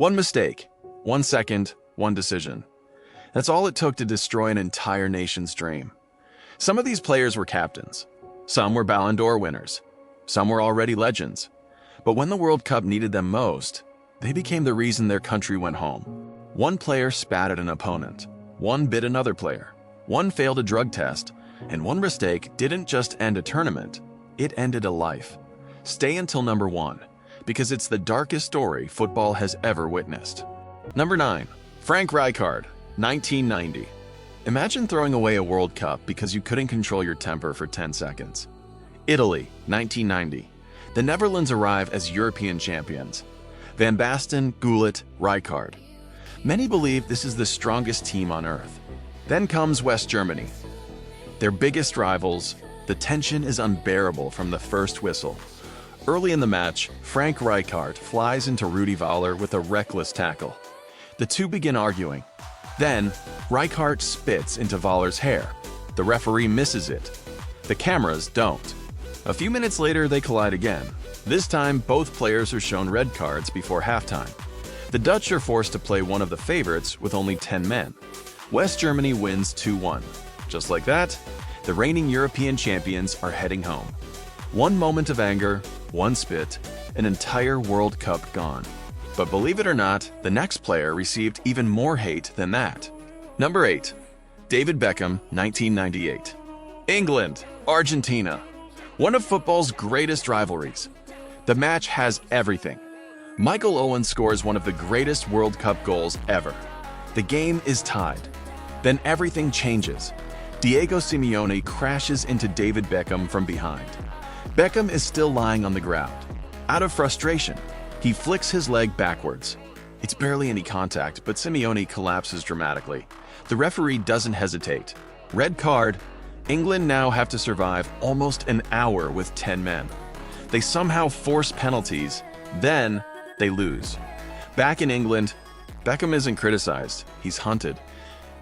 One mistake, 1 second, one decision. That's all it took to destroy an entire nation's dream. Some of these players were captains. Some were Ballon d'Or winners. Some were already legends. But when the World Cup needed them most, they became the reason their country went home. One player spat at an opponent. One bit another player. One failed a drug test. And one mistake didn't just end a tournament, it ended a life. Stay until number 1, because it's the darkest story football has ever witnessed. Number 9. Frank Rijkaard, 1990. Imagine throwing away a World Cup because you couldn't control your temper for 10 seconds. Italy, 1990. The Netherlands arrive as European champions. Van Basten, Gullit, Rijkaard. Many believe this is the strongest team on earth. Then comes West Germany. Their biggest rivals, the tension is unbearable from the first whistle. Early in the match, Frank Rijkaard flies into Rudi Völler with a reckless tackle. The two begin arguing. Then, Rijkaard spits into Völler's hair. The referee misses it. The cameras don't. A few minutes later, they collide again. This time, both players are shown red cards before halftime. The Dutch are forced to play one of the favorites with only 10 men. West Germany wins 2-1. Just like that, the reigning European champions are heading home. One moment of anger, one spit, an entire World Cup gone. But believe it or not, the next player received even more hate than that. Number 8. David Beckham, 1998. England, Argentina. One of football's greatest rivalries. The match has everything. Michael Owen scores one of the greatest World Cup goals ever. The game is tied. Then everything changes. Diego Simeone crashes into David Beckham from behind. Beckham is still lying on the ground. Out of frustration, he flicks his leg backwards. It's barely any contact, but Simeone collapses dramatically. The referee doesn't hesitate. Red card. England now have to survive almost an hour with 10 men. They somehow force penalties, then they lose. Back in England, Beckham isn't criticized, he's hunted.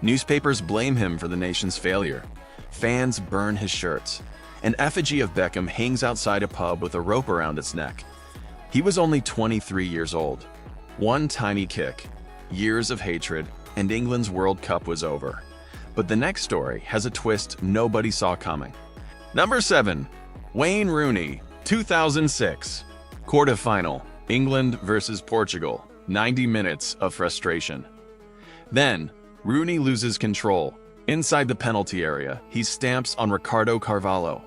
Newspapers blame him for the nation's failure. Fans burn his shirts. An effigy of Beckham hangs outside a pub with a rope around its neck. He was only 23 years old. One tiny kick, years of hatred, and England's World Cup was over. But the next story has a twist nobody saw coming. Number 7. Wayne Rooney, 2006. Quarterfinal, England versus Portugal. 90 minutes of frustration. Then, Rooney loses control. Inside the penalty area, he stamps on Ricardo Carvalho.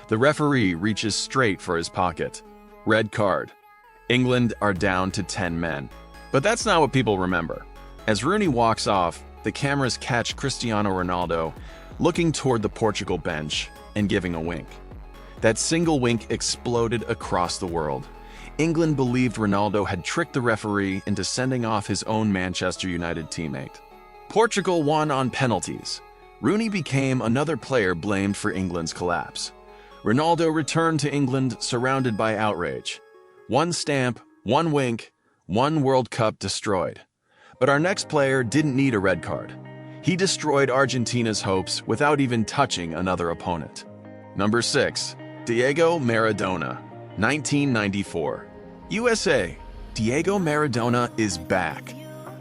The referee reaches straight for his pocket. Red card. England are down to 10 men. But that's not what people remember. As Rooney walks off, the cameras catch Cristiano Ronaldo looking toward the Portugal bench and giving a wink. That single wink exploded across the world. England believed Ronaldo had tricked the referee into sending off his own Manchester United teammate. Portugal won on penalties. Rooney became another player blamed for England's collapse. Ronaldo returned to England surrounded by outrage. One stamp, one wink, one World Cup destroyed. But our next player didn't need a red card. He destroyed Argentina's hopes without even touching another opponent. Number 6. Diego Maradona, 1994. USA. Diego Maradona is back.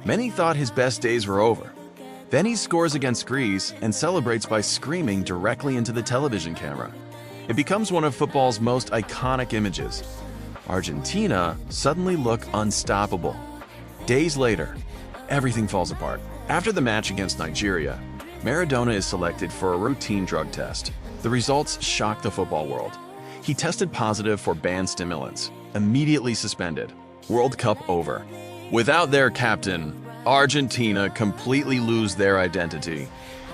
Many thought his best days were over. Then he scores against Greece and celebrates by screaming directly into the television camera. It becomes one of football's most iconic images. Argentina suddenly look unstoppable. Days later, everything falls apart. After the match against Nigeria, Maradona is selected for a routine drug test. The results shock the football world. He tested positive for banned stimulants, immediately suspended. World Cup over. Without their captain, Argentina completely lose their identity.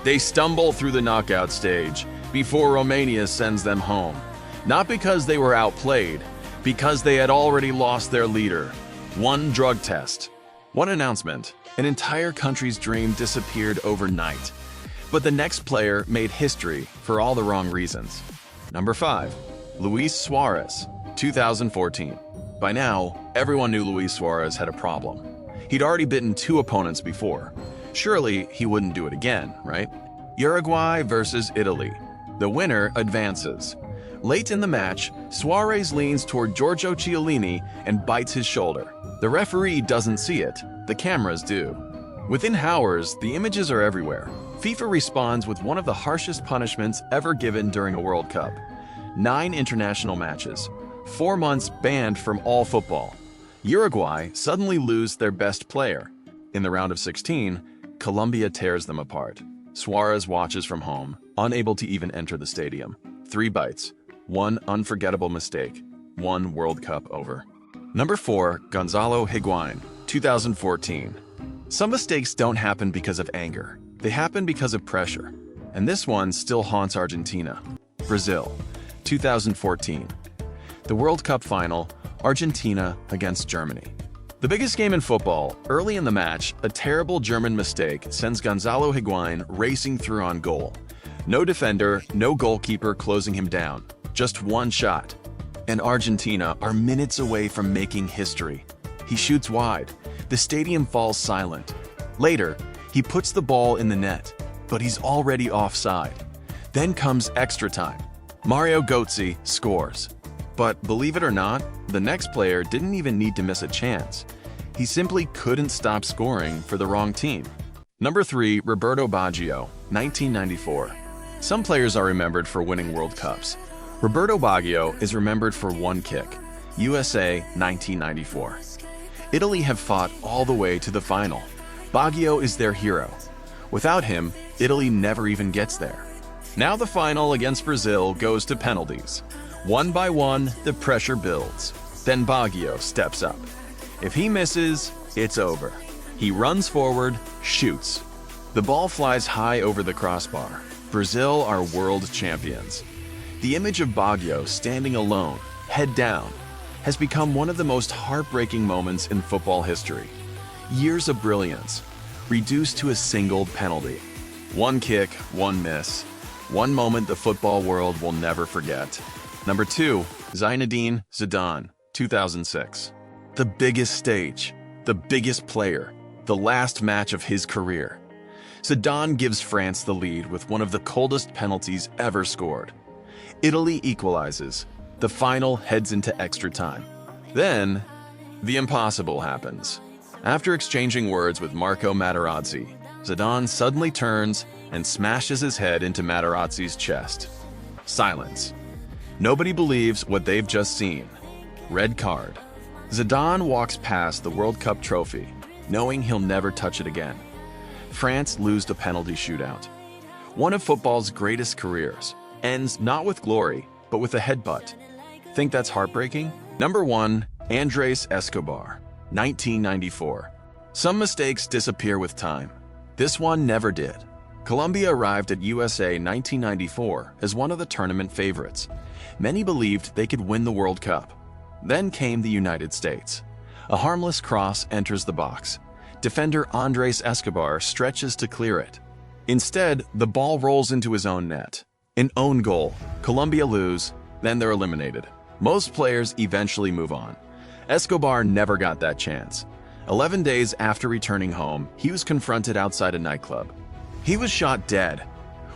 They stumble through the knockout stage before Romania sends them home. Not because they were outplayed, because they had already lost their leader. One drug test. One announcement. An entire country's dream disappeared overnight. But the next player made history for all the wrong reasons. Number 5. Luis Suárez, 2014. By now, everyone knew Luis Suárez had a problem. He'd already beaten 2 opponents before. Surely he wouldn't do it again, right? Uruguay versus Italy. The winner advances. Late in the match, Suárez leans toward Giorgio Chiellini and bites his shoulder. The referee doesn't see it, the cameras do. Within hours, the images are everywhere. FIFA responds with one of the harshest punishments ever given during a World Cup. 9 international matches, 4 months banned from all football. Uruguay suddenly lose their best player. In the round of 16, Colombia tears them apart. Suárez watches from home, unable to even enter the stadium. 3 bites, 1 unforgettable mistake, 1 World Cup over. Number 4, Gonzalo Higuaín, 2014. Some mistakes don't happen because of anger. They happen because of pressure. And this one still haunts Argentina. Brazil, 2014. The World Cup final, Argentina against Germany. The biggest game in football, early in the match, a terrible German mistake sends Gonzalo Higuaín racing through on goal. No defender, no goalkeeper closing him down. Just one shot. And Argentina are minutes away from making history. He shoots wide. The stadium falls silent. Later, he puts the ball in the net, but he's already offside. Then comes extra time. Mario Götze scores. But believe it or not, the next player didn't even need to miss a chance. He simply couldn't stop scoring for the wrong team. Number 3, Roberto Baggio, 1994. Some players are remembered for winning World Cups. Roberto Baggio is remembered for one kick. USA 1994. Italy have fought all the way to the final. Baggio is their hero. Without him, Italy never even gets there. Now the final against Brazil goes to penalties. One by one, the pressure builds. Then Baggio steps up. If he misses, it's over. He runs forward, shoots. The ball flies high over the crossbar. Brazil are world champions. The image of Baggio standing alone, head down, has become one of the most heartbreaking moments in football history. Years of brilliance, reduced to a single penalty. One kick, one miss. One moment the football world will never forget. Number 2, Zinedine Zidane, 2006. The biggest stage, the biggest player, the last match of his career. Zidane gives France the lead with one of the coldest penalties ever scored. Italy equalizes. The final heads into extra time. Then, the impossible happens. After exchanging words with Marco Materazzi, Zidane suddenly turns and smashes his head into Materazzi's chest. Silence. Nobody believes what they've just seen. Red card. Zidane walks past the World Cup trophy, knowing he'll never touch it again. France lose the penalty shootout. One of football's greatest careers ends not with glory, but with a headbutt. Think that's heartbreaking? Number 1, Andrés Escobar, 1994. Some mistakes disappear with time. This one never did. Colombia arrived at USA 1994 as one of the tournament favorites. Many believed they could win the World Cup. Then came the United States. A harmless cross enters the box. Defender Andrés Escobar stretches to clear it. Instead, the ball rolls into his own net. An own goal. Colombia lose, then they're eliminated. Most players eventually move on. Escobar never got that chance. 11 days after returning home, he was confronted outside a nightclub. He was shot dead.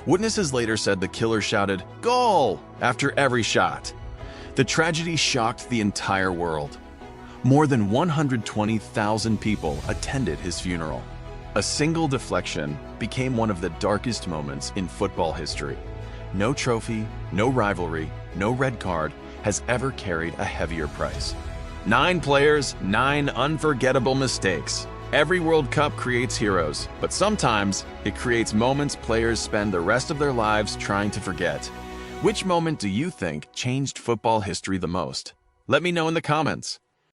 Witnesses later said the killer shouted, "Goal!" after every shot. The tragedy shocked the entire world. More than 120,000 people attended his funeral. A single deflection became one of the darkest moments in football history. No trophy, no rivalry, no red card has ever carried a heavier price. 9 players, 9 unforgettable mistakes. Every World Cup creates heroes, but sometimes it creates moments players spend the rest of their lives trying to forget. Which moment do you think changed football history the most? Let me know in the comments.